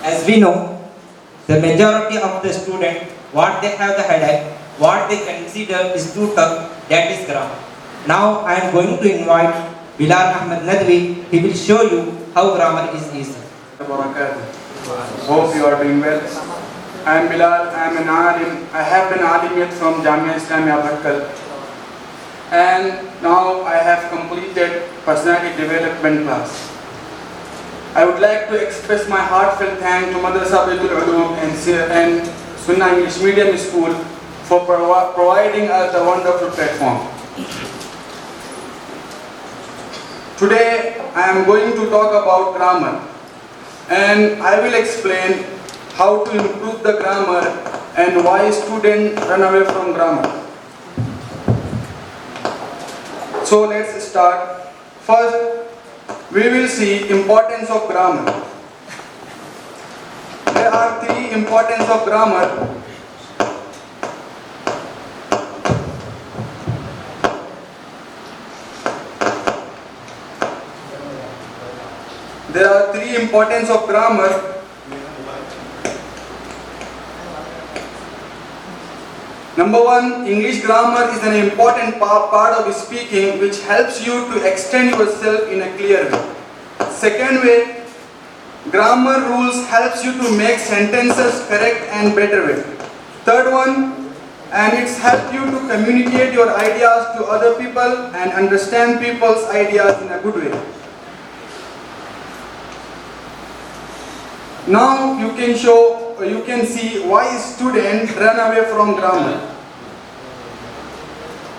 As we know, the majority of the students, what they have the headache, what they consider is too tough, that is grammar. Now I am going to invite Bilal Ahmed Nadwi. He will show you how grammar is easy. Hope you are doing well. I am Bilal. I am an alim. I have been alimiyat from Jamia Islamia Bhatkal. And now I have completed personality development class. I would like to express my heartfelt thanks to Madarasa Baitul Uloom and Sunnah English Medium School for providing us a wonderful platform. Today I am going to talk about grammar, and I will explain how to improve the grammar and why students run away from grammar. So let's start. First, we will see importance of grammar. There are three importance of grammar. There are three importance of grammar. Number one, English grammar is an important part of speaking which helps you to extend yourself in a clear way. Second way, grammar rules helps you to make sentences correct and better way. Third one, and it's helped you to communicate your ideas to other people and understand people's ideas in a good way. Now you can see why students run away from grammar.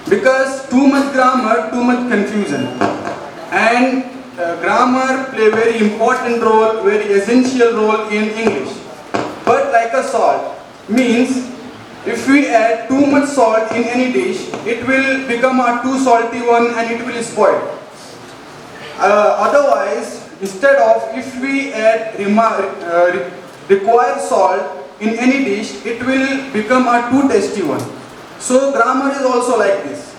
Because too much grammar, too much confusion. And grammar play very important role, very essential role in English. But like a salt, means if we add too much salt in any dish, it will become a too salty one and it will spoil. Otherwise, instead of if we add required salt in any dish, it will become a too tasty one. So grammar is also like this.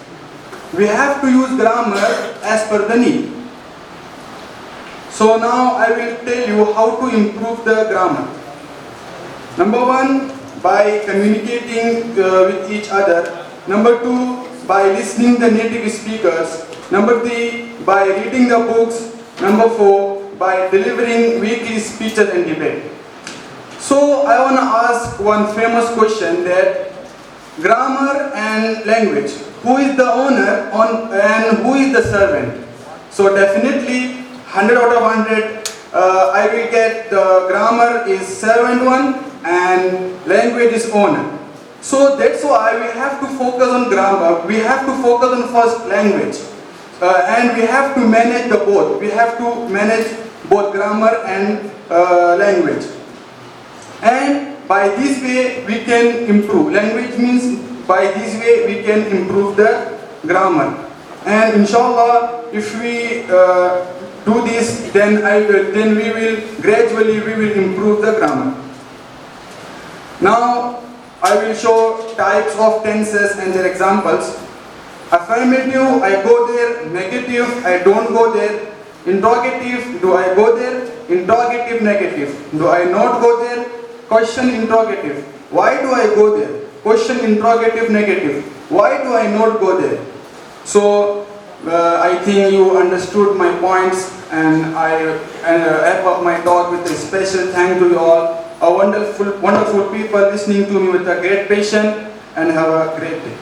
We have to use grammar as per the need. So now I will tell you how to improve the grammar. Number one, by communicating with each other. Number two, by listening the native speakers. Number three, by reading the books. Number four, by delivering weekly speeches and debate. So I want to ask one famous question, that grammar and language, who is the owner and who is the servant? So definitely 100 out of 100 I will get the grammar is servant one and language is owner. So that's why we have to focus on grammar, we have to focus on first language. And we have to manage the both. We have to manage both grammar and language. And by this way we can improve. Language means by this way we can improve the grammar. And inshallah, if we do this, then we will gradually improve the grammar. Now I will show types of tenses and their examples. Affirmative, I go there. Negative, I don't go there. Interrogative, do I go there? Interrogative, negative, do I not go there? Question, interrogative, why do I go there? Question, interrogative, negative, why do I not go there? So I think you understood my points, and I wrap up my talk with a special thank to you all. A wonderful people listening to me with a great patience, and have a great day.